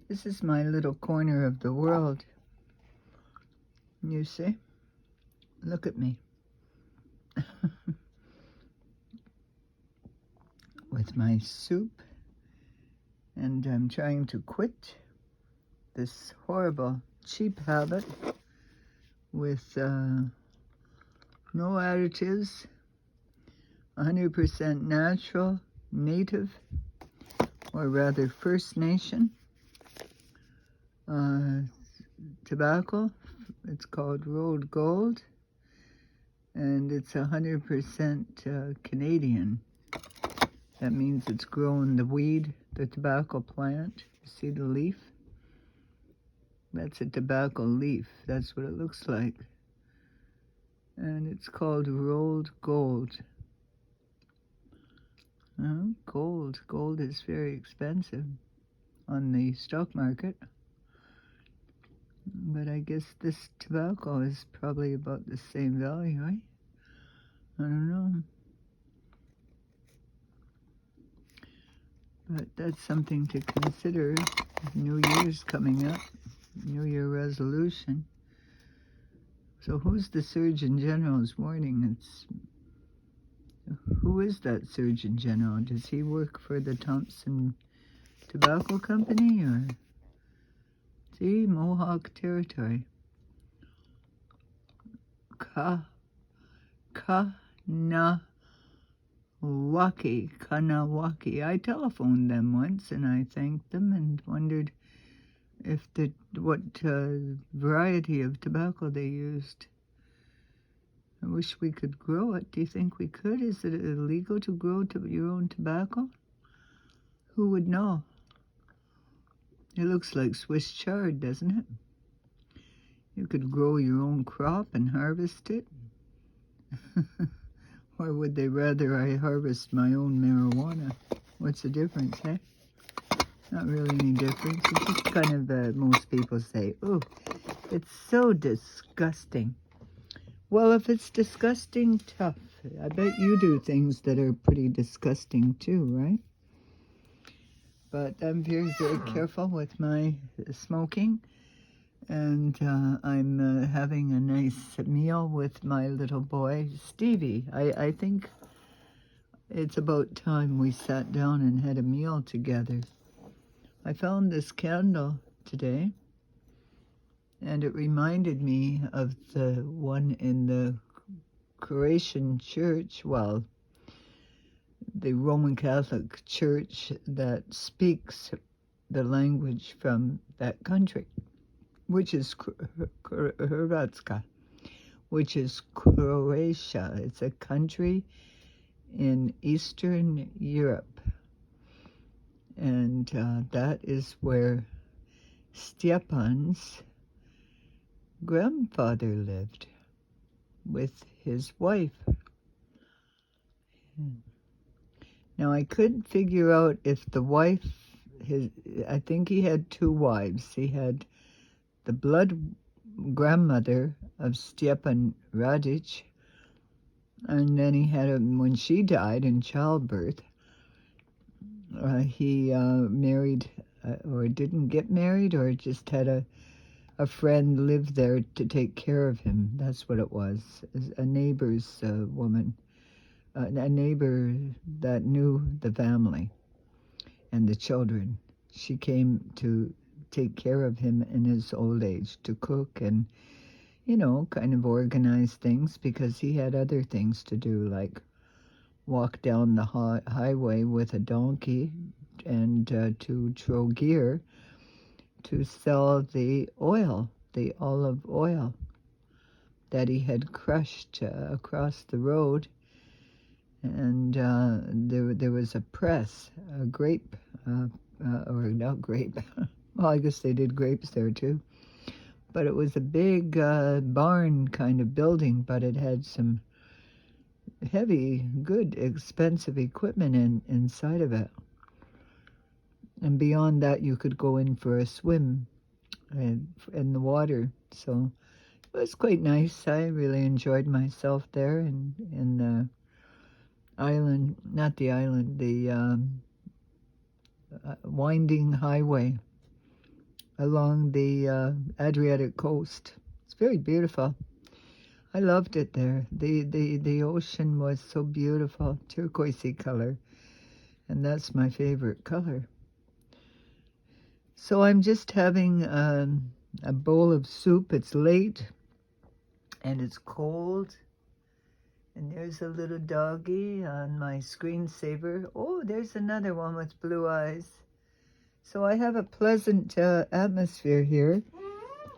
This is my little corner of the world. You see? Look at me. With my soup. And I'm trying to quit this horrible, cheap habit with no additives, 100% natural, native, or rather First Nation tobacco. It's called Rolled Gold, and it's 100% Canadian. That means it's grown the weed, the tobacco plant. You see the leaf? That's a tobacco leaf. That's what it looks like. And it's called Rolled Gold. Gold. Gold is very expensive on the stock market. But I guess this tobacco is probably about the same value, right? I don't know. But that's something to consider. New Year's coming up. New Year resolution. So who's the Surgeon General's warning? Who is that Surgeon General? Does he work for the Thompson Tobacco Company, or see, Mohawk Territory? Kanawaki. I telephoned them once and I thanked them and wondered if what variety of tobacco they used. I wish we could grow it. Do you think we could? Is it illegal to grow your own tobacco? Who would know? It looks like Swiss chard, doesn't it? You could grow your own crop and harvest it. Or would they rather I harvest my own marijuana? What's the difference, eh? Not really any difference. It's just kind of, most people say, oh, it's so disgusting. Well, if it's disgusting, tough. I bet you do things that are pretty disgusting too, right? But I'm very, very careful with my smoking. And I'm having a nice meal with my little boy, Stevie. I think it's about time we sat down and had a meal together. I found this candle today, and it reminded me of the one in the Croatian church, well, the Roman Catholic Church that speaks the language from that country, which is Hrvatska, which is Croatia. It's a country in Eastern Europe. And that is where Stjepan's grandfather lived with his wife. Now, I couldn't figure out if the wife, I think he had two wives. He had the blood grandmother of Stjepan Radic, and then he had when she died in childbirth, he married, or didn't get married, or just had a friend live there to take care of him. That's what it was, a neighbor's woman, a neighbor that knew the family and the children. She came to take care of him in his old age, to cook and, kind of organize things, because he had other things to do, like walk down the highway with a donkey and to Trogir to sell the oil, the olive oil that he had crushed across the road. And there was a press, a grape, or not grape, well, I guess they did grapes there too. But it was a big barn kind of building, but it had some heavy, good, expensive equipment inside of it. And beyond that, you could go in for a swim in the water. So it was quite nice. I really enjoyed myself there in the island, not the island, the winding highway along the Adriatic coast. It's very beautiful. I loved it there. The ocean was so beautiful, turquoisey color, and that's my favorite color. So I'm just having a bowl of soup. It's late, and it's cold. And there's a little doggy on my screensaver. Oh, there's another one with blue eyes. So I have a pleasant atmosphere here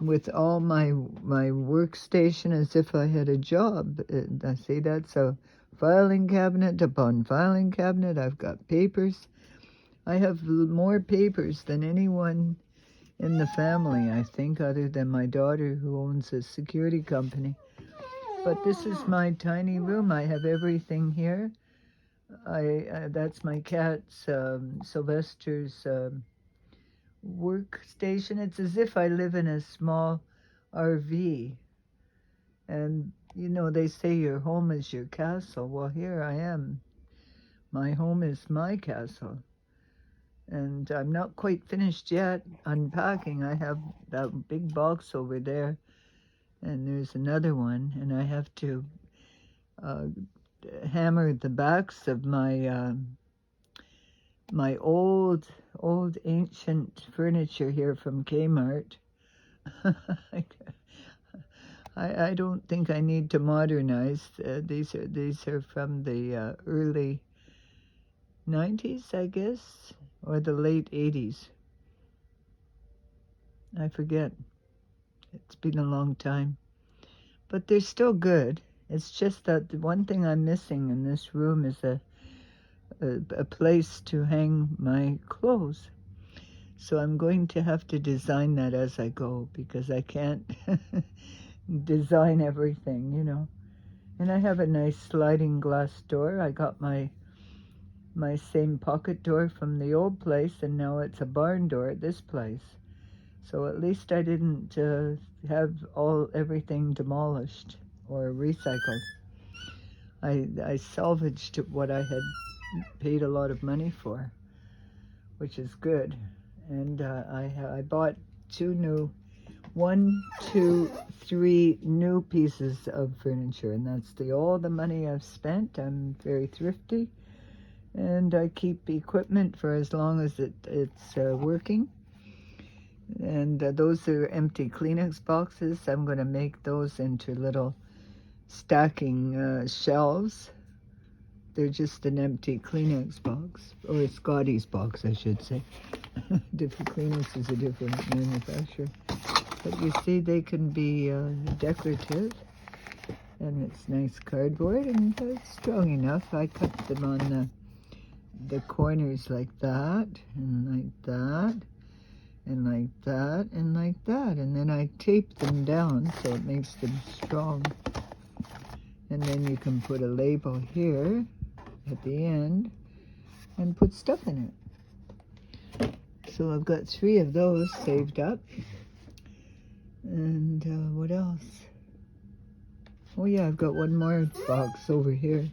with all my workstation as if I had a job. I see that's a filing cabinet upon filing cabinet. I've got papers. I have more papers than anyone in the family, I think, other than my daughter who owns a security company. But this is my tiny room. I have everything here. That's my cat's Sylvester's workstation. It's as if I live in a small RV. And, you know, they say your home is your castle. Well, here I am. My home is my castle. And I'm not quite finished yet unpacking. I have that big box over there, and there's another one, and I have to hammer the backs of my my old ancient furniture here from Kmart. I don't think I need to modernize. These are from the early 90s, I guess, or the late 80s. I forget. It's been a long time. But they're still good. It's just that the one thing I'm missing in this room is a place to hang my clothes. So I'm going to have to design that as I go, because I can't design everything, you know. And I have a nice sliding glass door. I got my same pocket door from the old place, and now it's a barn door at this place. So at least I didn't have everything demolished or recycled. I salvaged what I had paid a lot of money for, which is good. And I bought three new pieces of furniture, and that's all the money I've spent. I'm very thrifty, and I keep equipment for as long as it's working. And those are empty Kleenex boxes. I'm going to make those into little stacking shelves. They're just an empty Kleenex box, or a Scotty's box, I should say. Different Kleenex is a different manufacturer. But you see, they can be decorative, and it's nice cardboard, and it's strong enough. I cut them on the corners like that, and like that, and like that, and like that. And then I tape them down so it makes them strong. And then you can put a label here at the end and put stuff in it. So I've got 3 of those saved up. And what else? Oh yeah, I've got one more box over here.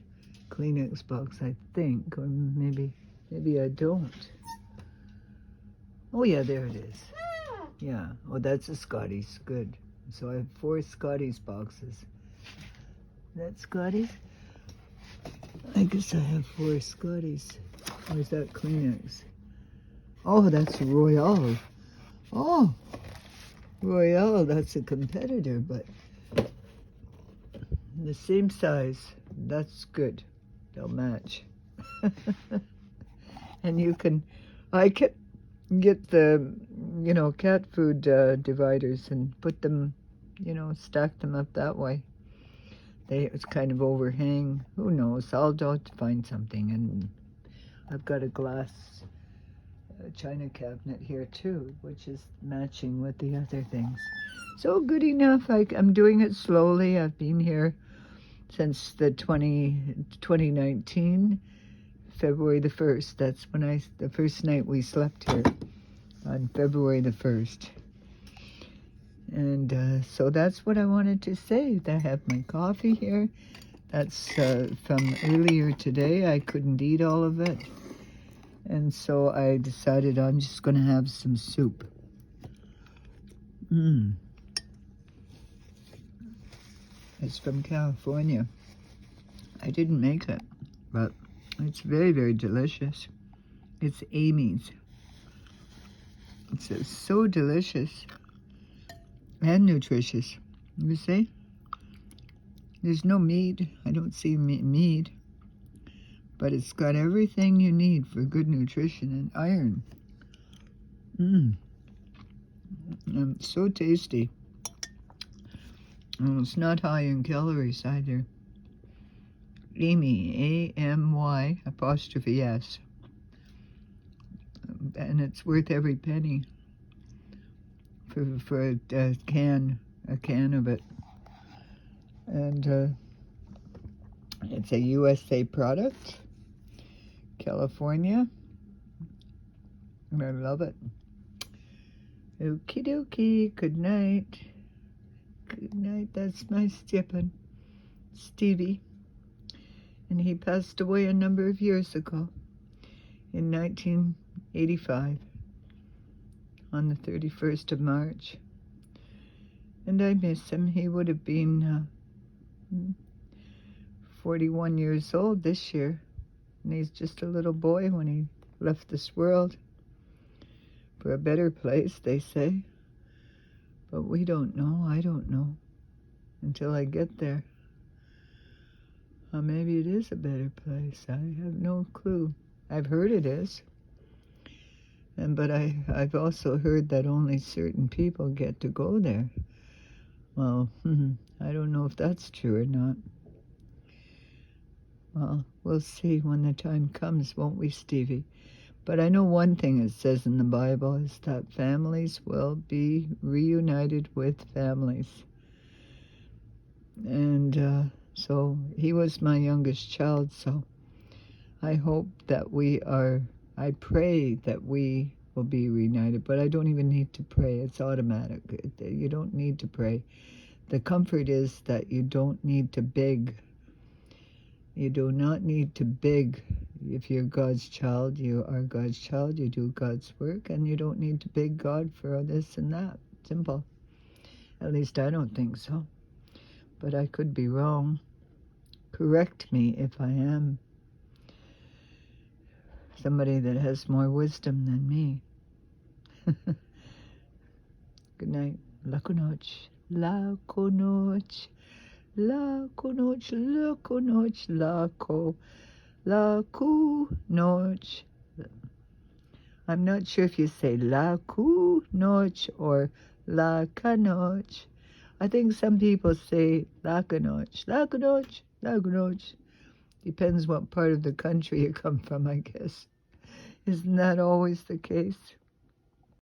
Kleenex box, I think. Or maybe I don't. Oh yeah, there it is. Yeah. Oh, that's a Scotty's. Good. So I have 4 Scotty's boxes. That Scotty's? I guess I have 4 Scotty's. Or is that Kleenex? Oh, that's Royale. Oh, Royale, that's a competitor, but the same size. That's good. They'll match. And I can get the, cat food dividers and put them, stack them up that way. It's kind of overhang. Who knows? I'll find something. And I've got a glass china cabinet here too, which is matching with the other things. So good enough. I'm doing it slowly. I've been here since the 2019, February the 1st. That's when the first night we slept here, on February the 1st. And so that's what I wanted to say. I have my coffee here. That's from earlier today. I couldn't eat all of it. And so I decided I'm just going to have some soup. Mm. It's from California. I didn't make it, but it's very, very delicious. It's Amy's. It's so delicious and nutritious. You see? There's no meat. I don't see meat. But it's got everything you need for good nutrition and iron. So tasty. And it's not high in calories either. Amy, A-M-Y apostrophe S. And it's worth every penny for a can of it. And it's a USA product, California, and I love it. Okie dokie, good night. Good night, that's my Stjepan, Stevie. And he passed away a number of years ago, in 1985, on the 31st of March. And I miss him. He would have been 41 years old this year. And he's just a little boy when he left this world for a better place, they say. But we don't know. I don't know until I get there. Or maybe it is a better place. I have no clue. I've heard it is. But I've also heard that only certain people get to go there. Well, I don't know if that's true or not. Well, we'll see when the time comes, won't we, Stevie? But I know one thing it says in the Bible is that families will be reunited with families. And so he was my youngest child, so I hope that I pray that we will be reunited, but I don't even need to pray. It's automatic. You don't need to pray. The comfort is that you don't need to beg. You do not need to beg. If you're God's child, you are God's child, you do God's work, and you don't need to beg God for this and that. Simple. At least I don't think so. But I could be wrong. Correct me if I am. Somebody that has more wisdom than me. Good night. Laco noche. Laco noche. Laco noche. Laco noche. Laco. Laco noche. I'm not sure if you say laco noche or laca noche. I think some people say laca noche. Laca noche. Laca noche. Depends what part of the country you come from, I guess. Isn't that always the case?